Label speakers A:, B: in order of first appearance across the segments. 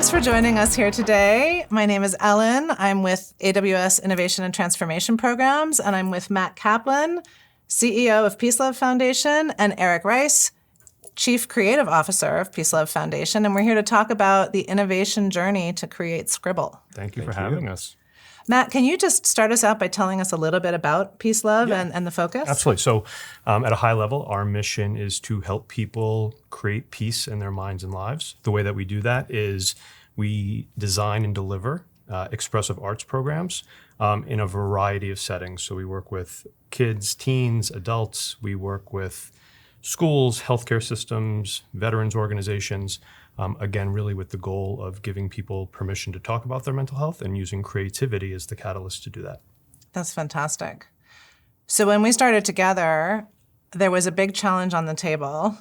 A: Thanks for joining us here today. My name is Ellen. I'm with AWS Innovation and Transformation Programs, and I'm with Matt Kaplan, CEO of PeaceLove Foundation, and Eric Rice, Chief Creative Officer of PeaceLove Foundation. And we're here to talk about the innovation journey to create Scribble.
B: Thank you for having us.
A: Matt, can you just start us out by telling us a little bit about PeaceLove and the focus?
B: Absolutely. So at a high level, our mission is to help people create peace in their minds and lives. The way that we do that is we design and deliver expressive arts programs in a variety of settings. So we work with kids, teens, adults. We work with schools, healthcare systems, veterans organizations. Again, really with the goal of giving people permission to talk about their mental health and using creativity as the catalyst to do that.
A: That's fantastic. So when we started together, there was a big challenge on the table,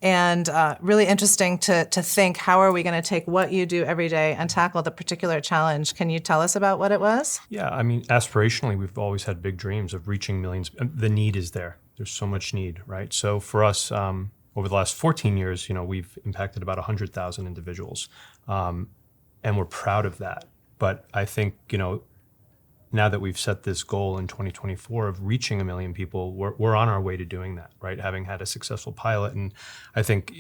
A: and really interesting to think, how are we going to take what you do every day and tackle the particular challenge? Can you tell us about what it was?
B: Yeah, I mean, aspirationally, we've always had big dreams of reaching millions. The need is there. There's so much need, right? So for us, over the last 14 years, we've impacted about 100,000 individuals, and we're proud of that. But I think, now that we've set this goal in 2024 of reaching 1 million people, we're on our way to doing that, right? Having had a successful pilot, and I think,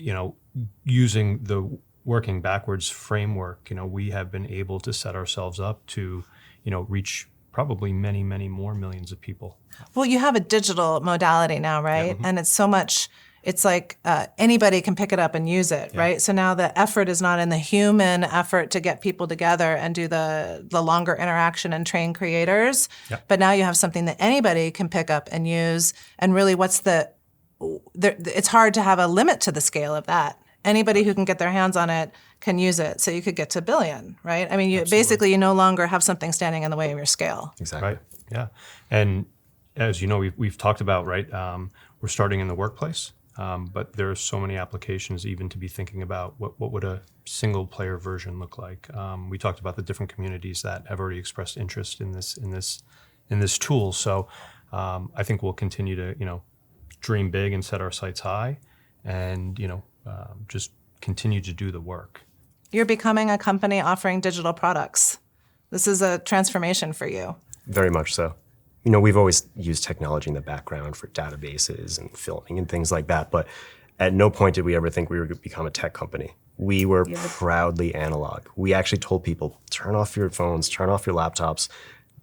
B: using the working backwards framework, we have been able to set ourselves up to, reach probably many, many more millions of people.
A: Well, you have a digital modality now, right? Yeah, mm-hmm. And it's so much. It's like anybody can pick it up and use it, right? So now the effort is not in the human effort to get people together and do the longer interaction and train creators, but now you have something that anybody can pick up and use. And really, it's hard to have a limit to the scale of that. Anybody who can get their hands on it can use it. So you could get to 1 billion, right? I mean, you no longer have something standing in the way of your scale.
B: Exactly. Right. Yeah. And as you know, we've talked about, right? We're starting in the workplace. But there are so many applications even to be thinking about what would a single player version look like. We talked about the different communities that have already expressed interest in this tool. So I think we'll continue to dream big and set our sights high, and just continue to do the work.
A: You're becoming a company offering digital products. This is a transformation for you.
C: Very much so. We've always used technology in the background for databases and filming and things like that, but at no point did we ever think we were going to become a tech company. We were proudly analog. We actually told people, turn off your phones, turn off your laptops,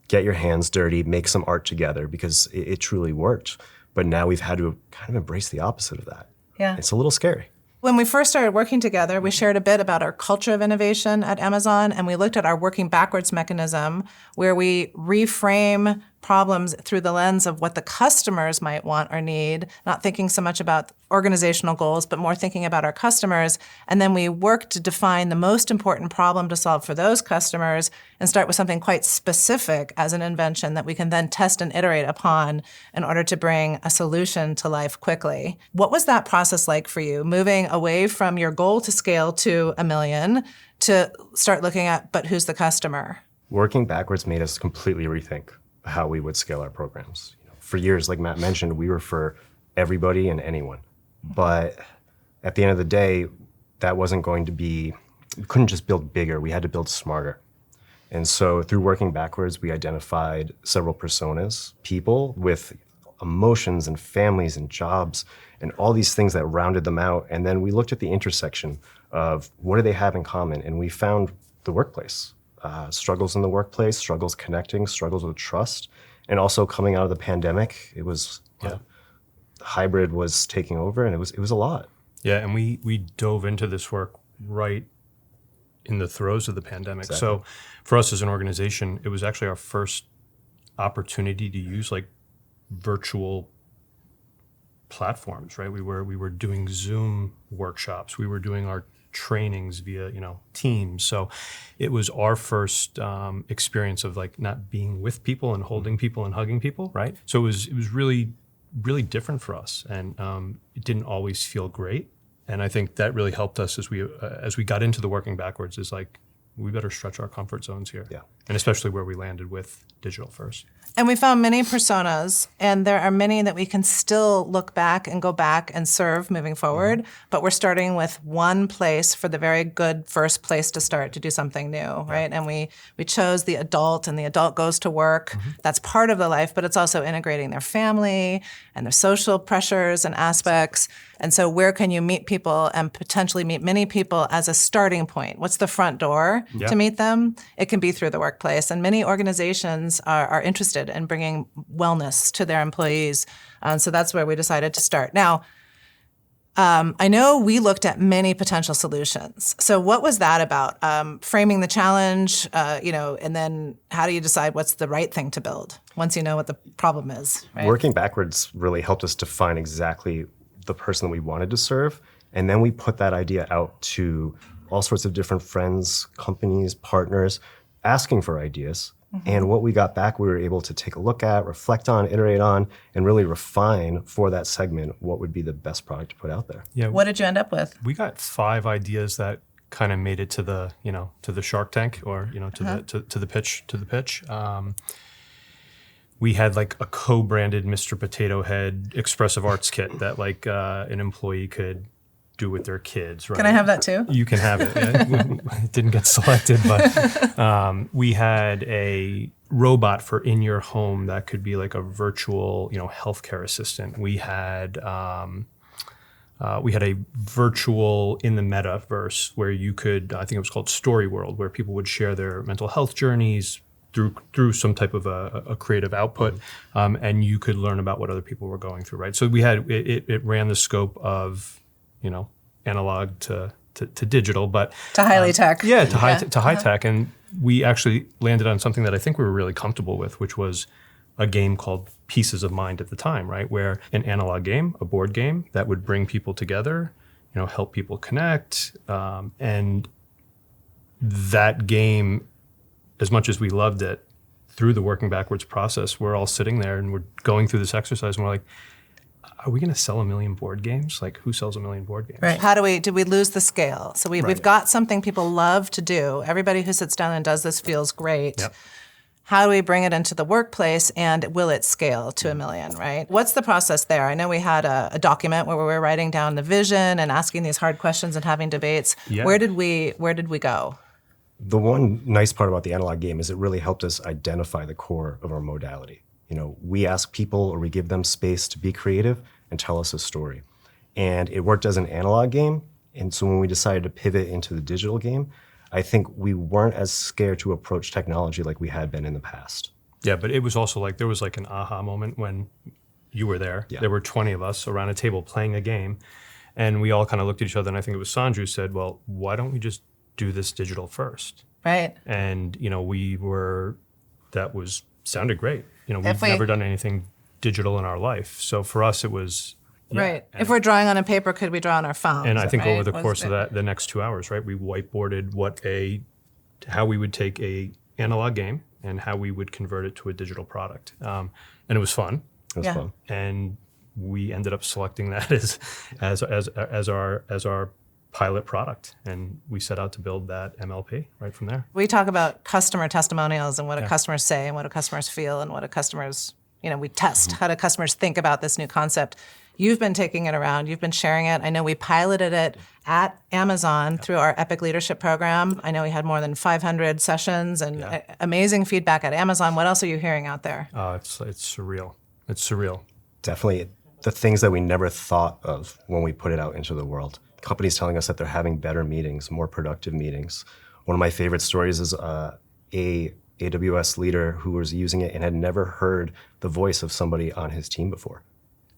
C: get your hands dirty, make some art together, because it truly worked. But now we've had to kind of embrace the opposite of that.
A: Yeah.
C: It's a little scary.
A: When we first started working together, we shared a bit about our culture of innovation at Amazon, and we looked at our working backwards mechanism, where we reframe problems through the lens of what the customers might want or need, not thinking so much about organizational goals, but more thinking about our customers. And then we work to define the most important problem to solve for those customers and start with something quite specific as an invention that we can then test and iterate upon in order to bring a solution to life quickly. What was that process like for you, moving away from your goal to scale to 1 million to start looking at, but who's the customer?
C: Working backwards made us completely rethink how we would scale our programs. For years, like Matt mentioned, we were for everybody and anyone. But at the end of the day, that wasn't going to be, we couldn't just build bigger, we had to build smarter. And so through working backwards, we identified several personas, people with emotions and families and jobs and all these things that rounded them out. And then we looked at the intersection of what do they have in common? And we found the workplace. Struggles in the workplace, struggles connecting, struggles with trust, and also coming out of the pandemic, it was hybrid was taking over, and it was a lot.
B: Yeah, and we dove into this work right in the throes of the pandemic.
C: Exactly.
B: So for us as an organization, it was actually our first opportunity to use virtual platforms, right? We were doing Zoom workshops, we were doing our trainings via Teams. So it was our first experience of not being with people and holding people and hugging people, right? So it was really, really different for us, and it didn't always feel great. And I think that really helped us as we got into the working backwards. Is we better stretch our comfort zones here.
C: Yeah,
B: And especially where we landed with digital first.
A: And we found many personas, and there are many that we can still look back and go back and serve moving forward. But we're starting with one place for the very good first place to start to do something new, right? And we chose the adult, and the adult goes to work. That's part of the life, but it's also integrating their family and their social pressures and aspects. And so where can you meet people and potentially meet many people as a starting point? What's the front door to meet them? It can be through the workplace. And many organizations are interested in bringing wellness to their employees. So that's where we decided to start. Now, I know we looked at many potential solutions. So what was that about? Framing the challenge, and then how do you decide what's the right thing to build once you know what the problem is, right?
C: Working backwards really helped us define exactly the person that we wanted to serve. And then we put that idea out to all sorts of different friends, companies, partners, asking for ideas. And what we got back, we were able to take a look at, reflect on, iterate on, and really refine for that segment what would be the best product to put out there.
B: Yeah.
A: What did you end up with?
B: We got 5 ideas that kind of made it to the, to the Shark Tank or, to the pitch. We had like a co-branded Mr. Potato Head expressive arts kit that like an employee could do with their kids, right?
A: Can I have that too?
B: You can have it. It didn't get selected, but we had a robot for in your home that could be like a virtual, healthcare assistant. We had a virtual in the metaverse where you could, I think it was called Story World, where people would share their mental health journeys through some type of a creative output, and you could learn about what other people were going through, right? So we had it ran the scope of analog to digital, but
A: To highly tech.
B: yeah, to high tech, and we actually landed on something that I think we were really comfortable with, which was a game called Pieces of Mind at the time, right? Where an analog game, a board game that would bring people together, help people connect, and that game, as much as we loved it, through the working backwards process, we're all sitting there and we're going through this exercise and we're like, are we going to sell 1 million board games? Like, who sells 1 million board games?
A: Right. Did we lose the scale? So we've got something people love to do. Everybody who sits down and does this feels great.
B: Yep.
A: How do we bring it into the workplace, and will it scale to 1 million, right? What's the process there? I know we had a document where we were writing down the vision and asking these hard questions and having debates.
B: Yeah.
A: Where did we go?
C: The one nice part about the analog game is it really helped us identify the core of our modality. We ask people, or we give them space to be creative and tell us a story. And it worked as an analog game. And so when we decided to pivot into the digital game, I think we weren't as scared to approach technology like we had been in the past.
B: Yeah, but it was also like, there was like an aha moment when you were there.
C: Yeah.
B: There were 20 of us around a table playing a game, and we all kind of looked at each other, and I think it was Sanju who said, well, why don't we just do this digital first?
A: Right.
B: And, sounded great. We've never done anything digital in our life. So for us, it was,
A: Right. If we're drawing on a paper, could we draw on our phones?
B: and I think over the
A: Right?
B: course of the next 2 hours, right, we whiteboarded how we would take a analog game and how we would convert it to a digital product. And it was fun.
C: It was fun.
B: And we ended up selecting that as our pilot product, and we set out to build that MLP right from there.
A: We talk about customer testimonials and what do customers say and what do customers feel and what do customers, we test. How do customers think about this new concept? You've been taking it around. You've been sharing it. I know we piloted it at Amazon through our Epic Leadership Program. I know we had more than 500 sessions and amazing feedback at Amazon. What else are you hearing out there?
B: It's surreal. It's surreal.
C: Definitely the things that we never thought of when we put it out into the world. Companies telling us that they're having better meetings, more productive meetings. One of my favorite stories is a AWS leader who was using it and had never heard the voice of somebody on his team before.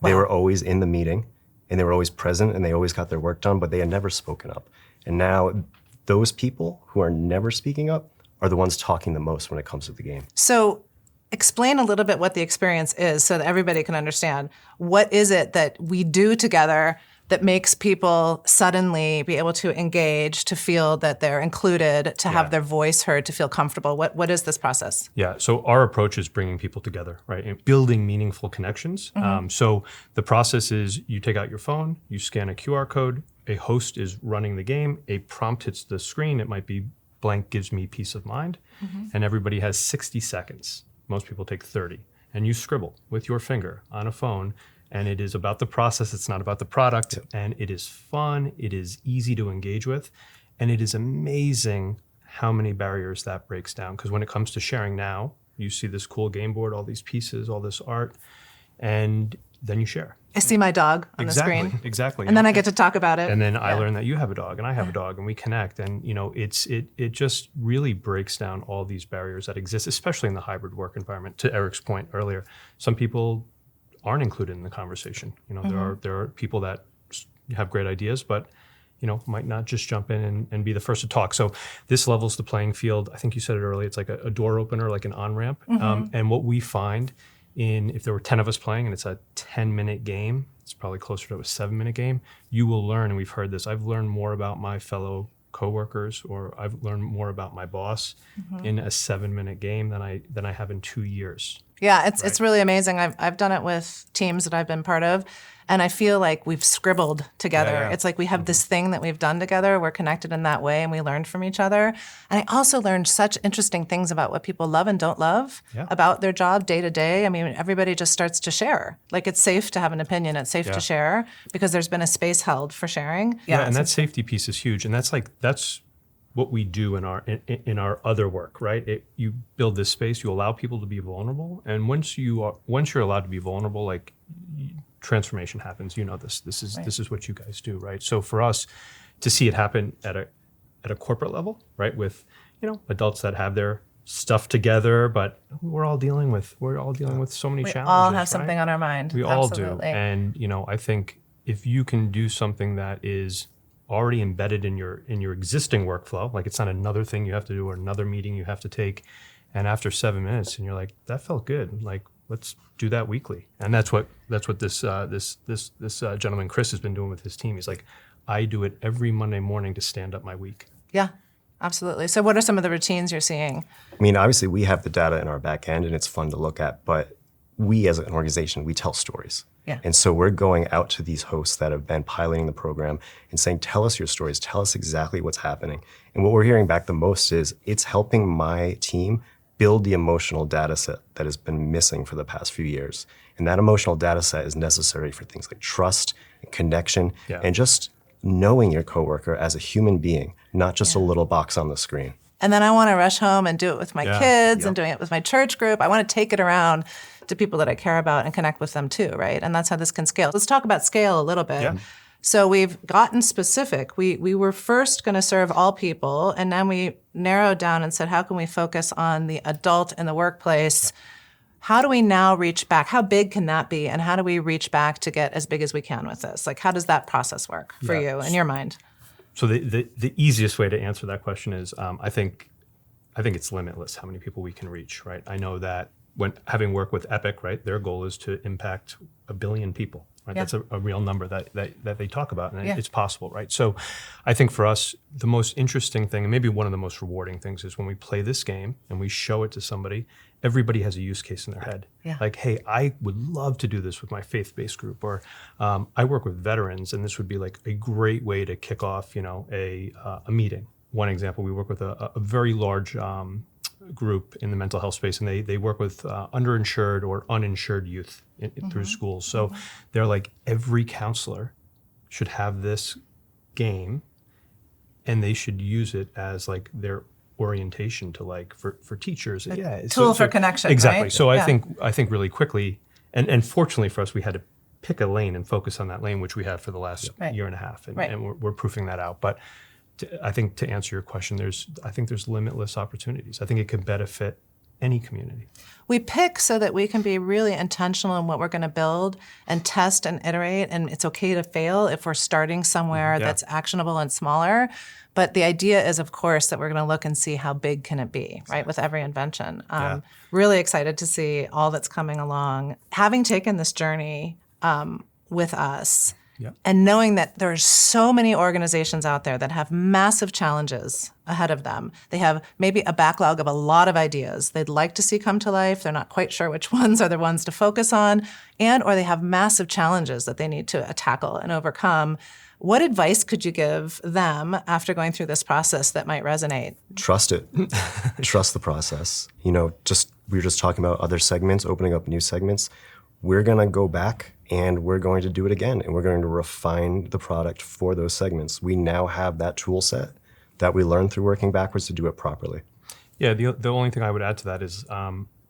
A: Wow.
C: They were always in the meeting, and they were always present, and they always got their work done, but they had never spoken up. And now those people who are never speaking up are the ones talking the most when it comes to the game.
A: So explain a little bit what the experience is so that everybody can understand. What is it that we do together that makes people suddenly be able to engage, to feel that they're included, to have their voice heard, to feel comfortable? What is this process?
B: Yeah, so our approach is bringing people together, right? And building meaningful connections. So the process is you take out your phone, you scan a QR code, a host is running the game, a prompt hits the screen. It might be blank gives me peace of mind. And everybody has 60 seconds. Most people take 30. And you scribble with your finger on a phone. And it is about the process. It's not about the product. And it is fun. It is easy to engage with. And it is amazing how many barriers that breaks down. Because when it comes to sharing now, you see this cool game board, all these pieces, all this art, and then you share.
A: I see my dog on the screen.
B: Exactly.
A: And then I get to talk about it.
B: And then I learn that you have a dog and I have a dog and we connect. And it just really breaks down all these barriers that exist, especially in the hybrid work environment. To Eric's point earlier, some people aren't included in the conversation. There are people that have great ideas, but might not just jump in and be the first to talk. So this levels the playing field. I think you said it earlier. It's like a door opener, like an on-ramp. And what we find if there were 10 of us playing and it's a 10-minute game, it's probably closer to a 7-minute game, you will learn, and we've heard this, I've learned more about my fellow coworkers, or I've learned more about my boss in a 7-minute game than I have in 2 years.
A: Yeah, it's really amazing. I've done it with teams that I've been part of, and I feel like we've scribbled together.
B: Yeah.
A: It's like we have this thing that we've done together. We're connected in that way, and we learned from each other. And I also learned such interesting things about what people love and don't love about their job day to day. I mean, everybody just starts to share. Like, it's safe to have an opinion. It's safe to share because there's been a space held for sharing.
B: Yeah, and that safety piece is huge, and that's what we do in our other work, right? You build this space, you allow people to be vulnerable, and once you're allowed to be vulnerable, like, transformation happens. This is what you guys do, right? So for us to see it happen at a corporate level, right, with adults that have their stuff together, but we're all dealing with so many challenges. We all
A: have something on our mind.
B: We all do, and I think if you can do something that is already embedded in your existing workflow, like it's not another thing you have to do or another meeting you have to take, and after 7 minutes, and you're like, that felt good, like, let's do that weekly. And that's what this gentleman Chris has been doing with his team. He's like, I do it every Monday morning to stand up my week.
A: Yeah, absolutely. So what are some of the routines you're seeing?
C: I mean, obviously we have the data in our back end and it's fun to look at, but we as an organization, we tell stories.
A: Yeah.
C: And so we're going out to these hosts that have been piloting the program and saying, tell us your stories, tell us exactly what's happening. And what we're hearing back the most is it's helping my team build the emotional data set that has been missing for the past few years. And that emotional data set is necessary for things like trust and connection and just knowing your coworker as a human being, not just a little box on the screen.
A: And then I want to rush home and do it with my kids and doing it with my church group. I want to take it around to people that I care about and connect with them too, right? And that's how this can scale. Let's talk about scale a little bit.
B: Yeah.
A: So we've gotten specific. We were first going to serve all people, and then we narrowed down and said, how can we focus on the adult in the workplace? How do we now reach back? How big can that be? And how do we reach back to get as big as we can with this? Like, how does that process work for you in your mind?
B: So the easiest way to answer that question is, I think it's limitless how many people we can reach, right? I know that when having worked with Epic, right, their goal is to impact 1 billion people, right? That's a real number that they talk about, and it's possible, right? So I think for us, the most interesting thing, and maybe one of the most rewarding things, is when we play this game and we show it to somebody, everybody has a use case in their head. Yeah. Like, hey, I would love to do this with my faith-based group, or I work with veterans, and this would be like a great way to kick off, a meeting. One example, we work with a very large group in the mental health space, and they work with underinsured or uninsured youth through schools. So they're like, every counselor should have this game, and they should use it as like their orientation to, like, for teachers.
A: Tool for connection.
B: Exactly.
A: Right?
B: So I think really quickly, and fortunately for us, we had to pick a lane and focus on that lane, which we have for the last year and a half, and we're proofing that out. But I think to answer your question, I think there's limitless opportunities. I think it could benefit any community.
A: We pick so that we can be really intentional in what we're going to build and test and iterate, and it's okay to fail if we're starting somewhere that's actionable and smaller. But the idea is, of course, that we're going to look and see how big can it be, right, with every invention. Really excited to see all that's coming along. Having taken this journey with us, And knowing that there are so many organizations out there that have massive challenges ahead of them. They have maybe a backlog of a lot of ideas they'd like to see come to life. They're not quite sure which ones are the ones to focus on, or they have massive challenges that they need to tackle and overcome. What advice could you give them after going through this process that might resonate?
C: Trust it. Trust the process. We were just talking about other segments, opening up new segments. We're going to go back and we're going to do it again, and we're going to refine the product for those segments. We now have that tool set that we learned through working backwards to do it properly.
B: Yeah, the only thing I would add to that is,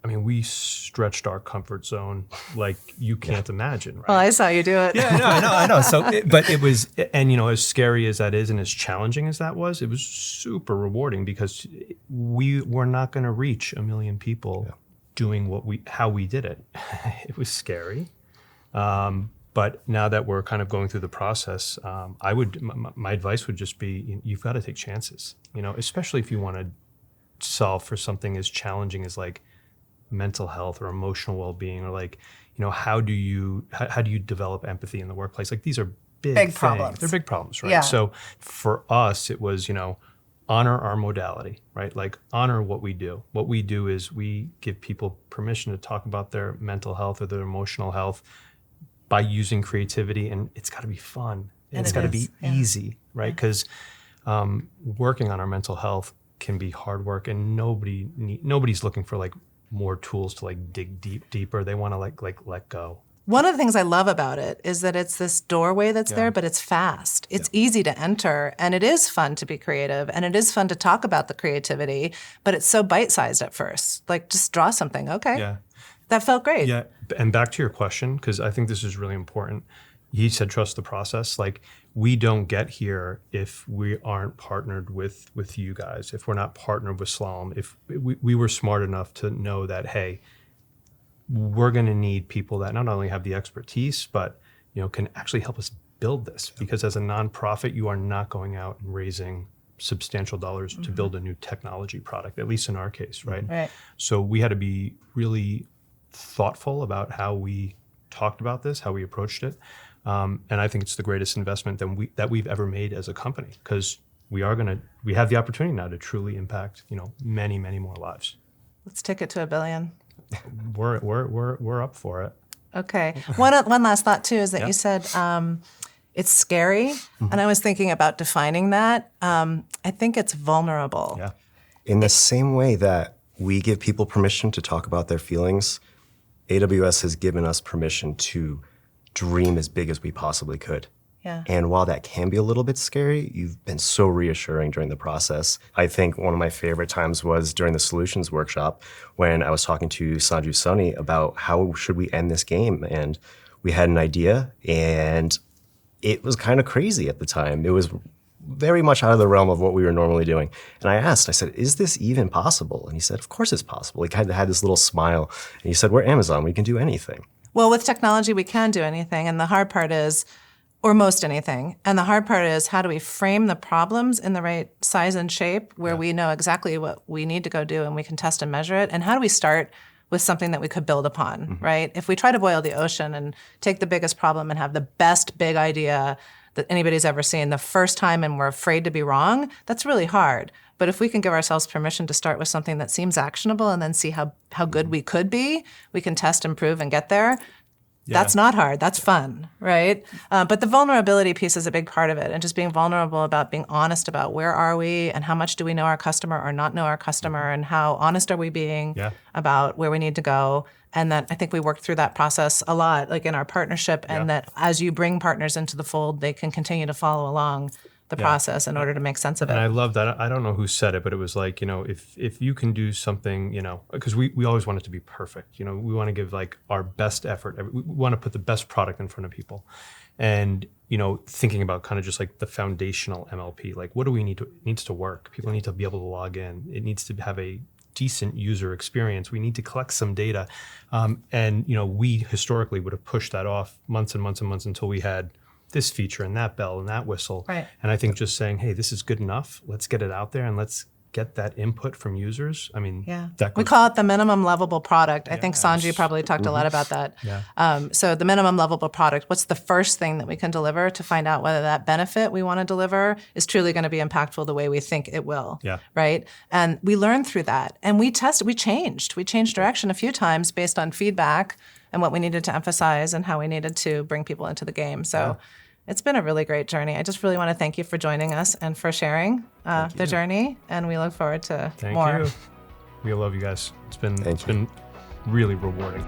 B: we stretched our comfort zone like you can't imagine, right?
A: Well, I saw you do it.
B: Yeah, I know. So, but it was, and as scary as that is and as challenging as that was, it was super rewarding because we were not going to reach 1 million people doing how we did it. It was scary. But now that we're kind of going through the process, my advice would just be, you've got to take chances, especially if you want to solve for something as challenging as like mental health or emotional well-being, or how do you develop empathy in the workplace? Like, these are big
A: problems.
B: They're big problems, right?
A: Yeah.
B: So for us, it was, honor our modality, right? Like, honor what we do. What we do is we give people permission to talk about their mental health or their emotional health by using creativity, and it's got to be fun. And it's got to be easy, right? Because working on our mental health can be hard work, and nobody's looking for like more tools to like dig deeper. They want to like let go.
A: One of the things I love about it is that it's this doorway that's there, but it's fast. It's easy to enter, and it is fun to be creative, and it is fun to talk about the creativity, but it's so bite-sized at first. Like, just draw something. Okay.
B: Yeah.
A: That felt great.
B: Yeah. And back to your question, because I think this is really important. He said, trust the process. Like, we don't get here if we aren't partnered with you guys, if we're not partnered with Slalom, if we were smart enough to know that, hey, we're going to need people that not only have the expertise, but can actually help us build this. Because as a nonprofit, you are not going out and raising substantial dollars to build a new technology product, at least in our case, right?
A: Right.
B: So we had to be really thoughtful about how we talked about this, how we approached it. And I think it's the greatest investment that we've ever made as a company, because we have the opportunity now to truly impact, many, many more lives.
A: Let's take it to 1 billion.
B: We're up for it.
A: Okay. One last thought too is that you said it's scary, and I was thinking about defining that. I think it's vulnerable.
B: Yeah.
C: In the same way that we give people permission to talk about their feelings, AWS has given us permission to dream as big as we possibly could.
A: Yeah.
C: And while that can be a little bit scary, you've been so reassuring during the process. I think one of my favorite times was during the solutions workshop when I was talking to Sanju Soni about how should we end this game. And we had an idea, and it was kind of crazy at the time. It was very much out of the realm of what we were normally doing. And I said, is this even possible? And he said, of course it's possible. He kind of had this little smile. And he said, we're Amazon, we can do anything.
A: Well, with technology, we can do anything. And the hard part is, or most anything. And the hard part is, how do we frame the problems in the right size and shape where we know exactly what we need to go do and we can test and measure it? And how do we start with something that we could build upon, right? If we try to boil the ocean and take the biggest problem and have the best big idea that anybody's ever seen the first time and we're afraid to be wrong, that's really hard. But if we can give ourselves permission to start with something that seems actionable and then see how good we could be, we can test, improve, and get there. Yeah. That's not hard. That's fun, right? But the vulnerability piece is a big part of it, and just being vulnerable about being honest about where are we and how much do we know our customer or not know our customer, and how honest are we being about where we need to go. And that I think we worked through that process a lot, like in our partnership, and that as you bring partners into the fold, they can continue to follow along the process in order to make sense of it.
B: And I love that. I don't know who said it, but it was like, if you can do something, because we always want it to be perfect. We want to give like our best effort. We want to put the best product in front of people. And, thinking about kind of just like the foundational MLP, like what do we need to, it needs to work. People need to be able to log in. It needs to have a decent user experience. We need to collect some data. And, we historically would have pushed that off months and months and months until we had this feature and that bell and that whistle.
A: Right.
B: And I think just saying, hey, this is good enough. Let's get it out there and let's get that input from users, I mean,
A: Yeah.
B: that
A: We
B: goes,
A: call it the minimum lovable product. I think Sanji
B: Yes.
A: probably talked a lot about that.
B: Yeah.
A: So the minimum lovable product, what's the first thing that we can deliver to find out whether that benefit we want to deliver is truly going to be impactful the way we think it will,
B: Yeah.
A: right? And we learned through that. And we tested, we changed direction a few times based on feedback and what we needed to emphasize and how we needed to bring people into the game. So it's been a really great journey. I just really want to thank you for joining us and for sharing the journey. And we look forward to
B: Thank
A: more.
B: you. We love you guys. It's been really rewarding.